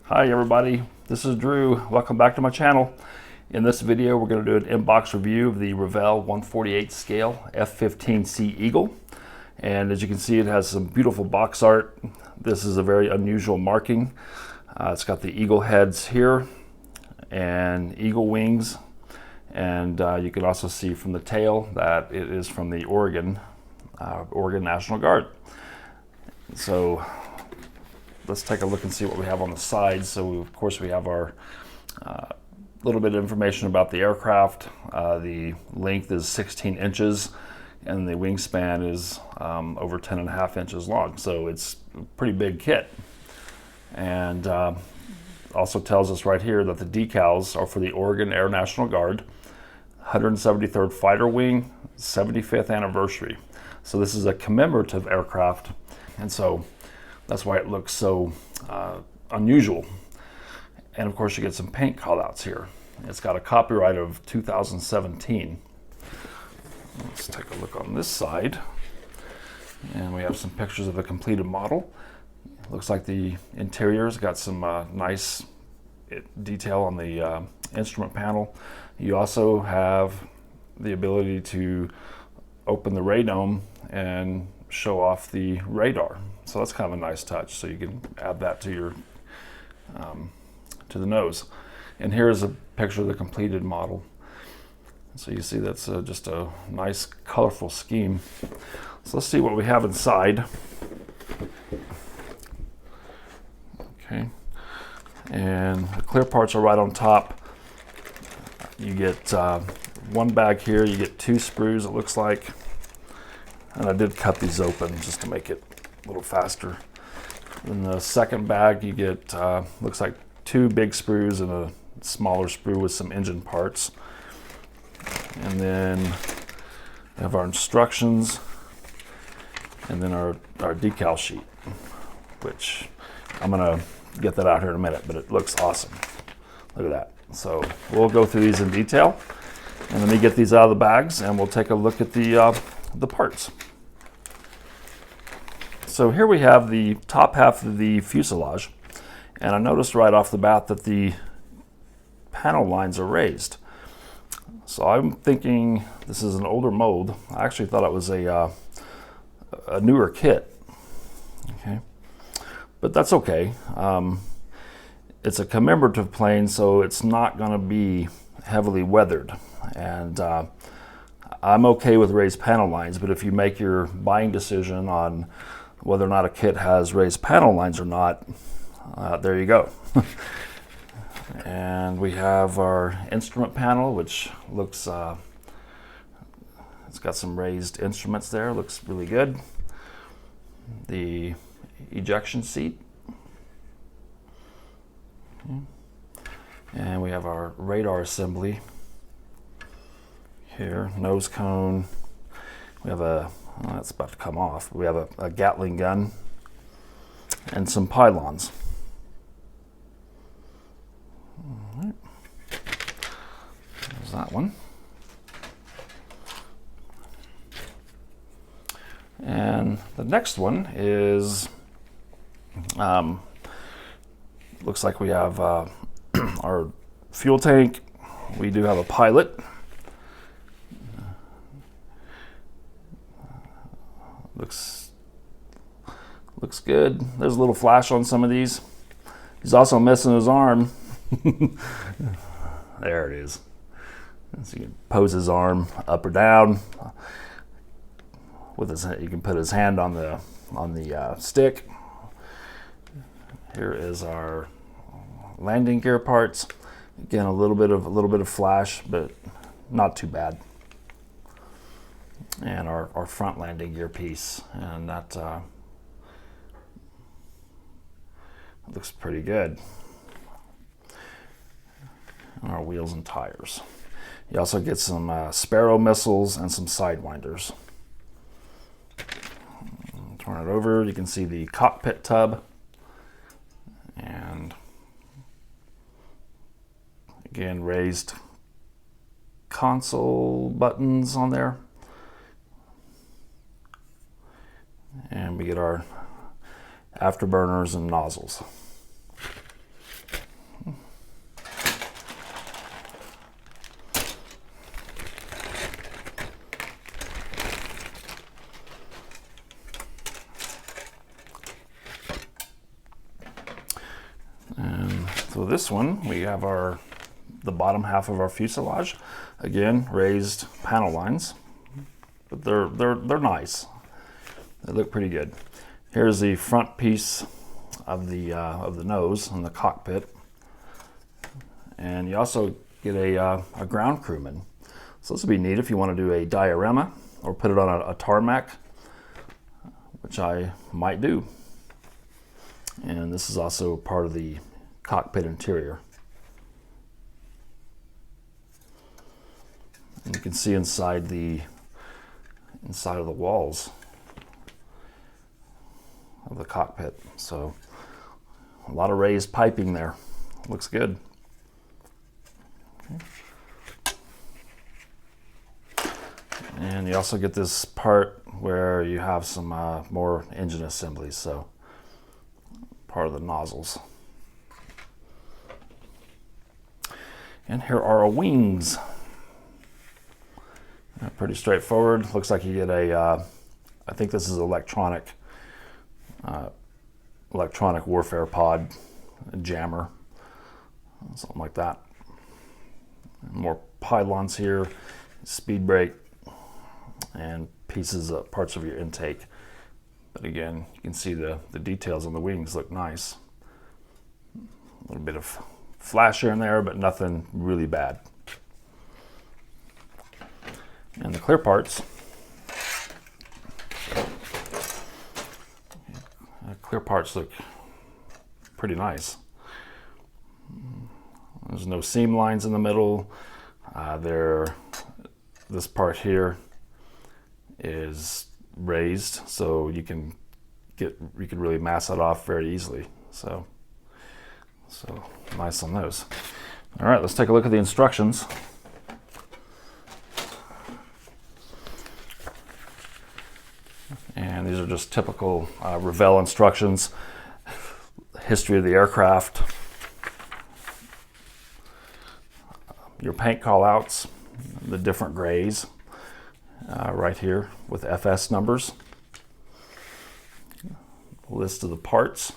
Hi everybody, this is Drew. Welcome back to my channel. In this video we're going to do an in-box review of the Revell 148 scale F-15C Eagle. And as you can see, it has some beautiful box art. This is a very unusual marking. It's got the eagle heads here and eagle wings. And you can also see from the tail that it is from the Oregon National Guard. So let's take a look and see what we have on the sides. So of course we have our little bit of information about the aircraft. The length is 16 inches and the wingspan is over 10.5 inches long. So it's a pretty big kit. And also tells us right here that the decals are for the Oregon Air National Guard, 173rd Fighter Wing, 75th anniversary. So this is a commemorative aircraft, and so that's why it looks so unusual. And of course you get some paint callouts here. It's got a copyright of 2017. Let's take a look on this side. And we have some pictures of the completed model. It looks like the interior's got some nice detail on the instrument panel. You also have the ability to open the radome and show off the radar. So that's kind of a nice touch. So you can add that to your to the nose. And here's a picture of the completed model. So you see that's just a nice colorful scheme. So let's see what we have inside. Okay, and the clear parts are right on top. You get one bag here. You get 2 sprues, it looks like. And I did cut these open just to make it a little faster. In the second bag, you get, looks like 2 big sprues and a smaller sprue with some engine parts. And then we have our instructions, and then our decal sheet, which I'm gonna get that out here in a minute, but it looks awesome. Look at that. So we'll go through these in detail. And let me get these out of the bags and we'll take a look at the parts. So here we have the top half of the fuselage, and I noticed right off the bat that the panel lines are raised. So I'm thinking this is an older mold. I actually thought it was a newer kit. Okay, but that's okay. It's a commemorative plane, so it's not going to be heavily weathered. And I'm okay with raised panel lines, but if you make your buying decision on whether or not a kit has raised panel lines or not, there you go. And we have our instrument panel, which looks, it's got some raised instruments there, looks really good. The ejection seat. And we have our radar assembly here, nose cone. We have a, well, that's about to come off. We have a Gatling gun and some pylons. All right. There's that one. And the next one is, looks like we have our fuel tank. We do have a pilot. Looks good. There's a little flash on some of these. He's also missing his arm. There it is. So you can pose his arm up or down. With his, you can put his hand on the stick. Here is our landing gear parts. Again, a little bit of flash, but not too bad. And our front landing gear piece, and that looks pretty good. And our wheels and tires. You also get some Sparrow missiles and some sidewinders. Turn it over, you can see the cockpit tub. And again, raised console buttons on there. And we get our afterburners and nozzles. So this one, we have the bottom half of our fuselage. Again, raised panel lines, but they're nice. They look pretty good. Here's the front piece of the nose and the cockpit, and you also get a ground crewman. So this would be neat if you want to do a diorama or put it on a tarmac, which I might do. And this is also part of the cockpit interior. And you can see inside of the walls of the cockpit. So a lot of raised piping there. Looks good. Okay. And you also get this part where you have some more engine assemblies, so part of the nozzles. And here are our wings. Pretty straightforward. Looks like you get I think this is electronic warfare pod, a jammer, something like that. More pylons here, speed brake, and parts of your intake. But again, you can see the details on the wings look nice. A little bit of flash here and there, but nothing really bad. And the clear parts. Clear parts look pretty nice. There's no seam lines in the middle. This part here is raised, so you can really mask that off very easily. So nice on those. All right, let's take a look at the instructions. And these are just typical Revell instructions. History of the aircraft. Your paint callouts, the different grays right here with FS numbers. List of the parts.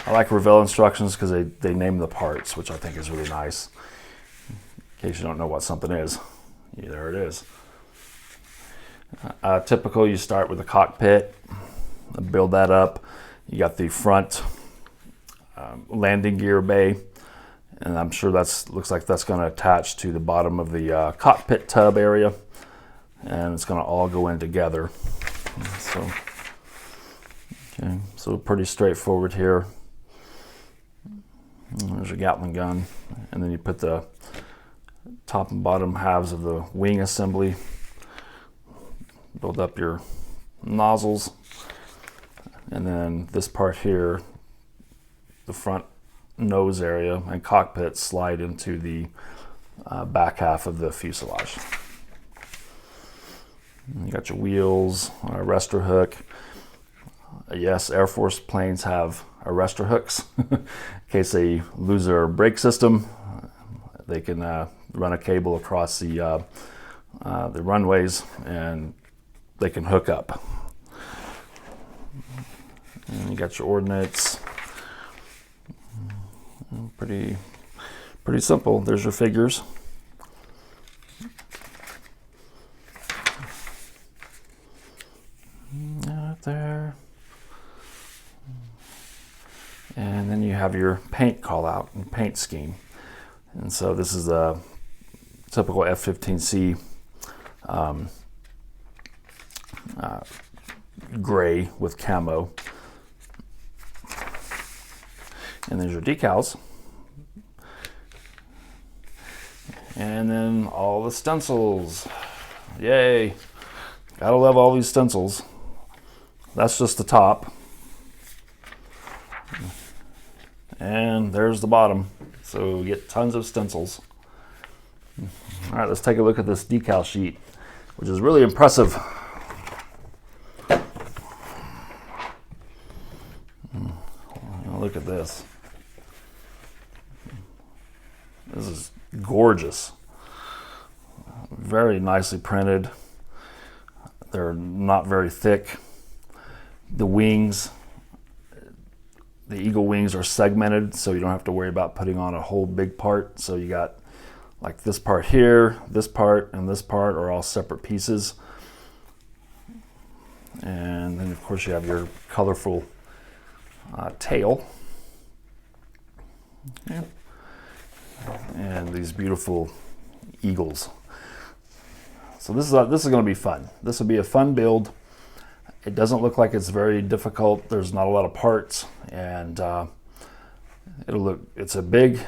I like Revell instructions because they name the parts, which I think is really nice. In case you don't know what something is, yeah, there it is. Typical, you start with the cockpit, build that up. You got the front landing gear bay, and I'm sure looks like that's going to attach to the bottom of the cockpit tub area, and it's going to all go in together. So pretty straightforward here. There's your Gatling gun, and then you put the top and bottom halves of the wing assembly. Build up your nozzles, and then this part here, the front nose area and cockpit, slide into the back half of the fuselage. And you got your wheels, arrestor hook. Yes, Air Force planes have arrestor hooks. In case they lose their brake system, they can run a cable across the runways and they can hook up. And you got your ordnance. Pretty simple. There's your figures. Right there. And then you have your paint call out and paint scheme. And so this is a typical F-15C gray with camo. And there's your decals. And then all the stencils. Yay. Gotta love all these stencils. That's just the top. And there's the bottom. So we get tons of stencils. All right, let's take a look at this decal sheet, which is really impressive. Look at this. This is gorgeous. Very nicely printed. They're not very thick. The wings, the eagle wings are segmented, so you don't have to worry about putting on a whole big part. So you got like this part here, this part, and this part are all separate pieces. And then of course you have your colorful tail. Yeah. And these beautiful eagles. So this is going to be fun. This will be a fun build. It doesn't look like it's very difficult. There's not a lot of parts, and it's a big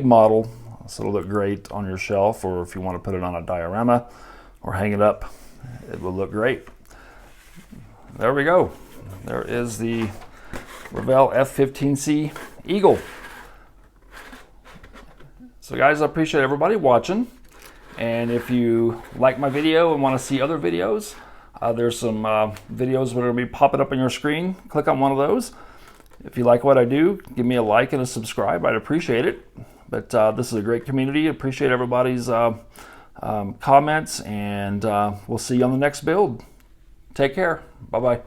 model, so it'll look great on your shelf, or if you want to put it on a diorama or hang it up, it will look great. There we go. There is the Revell F-15C Eagle. So guys, I appreciate everybody watching. And if you like my video and want to see other videos, there's some videos that are going to be popping up on your screen. Click on one of those. If you like what I do, give me a like and a subscribe. I'd appreciate it. But this is a great community. I appreciate everybody's comments, and we'll see you on the next build. Take care. Bye-bye.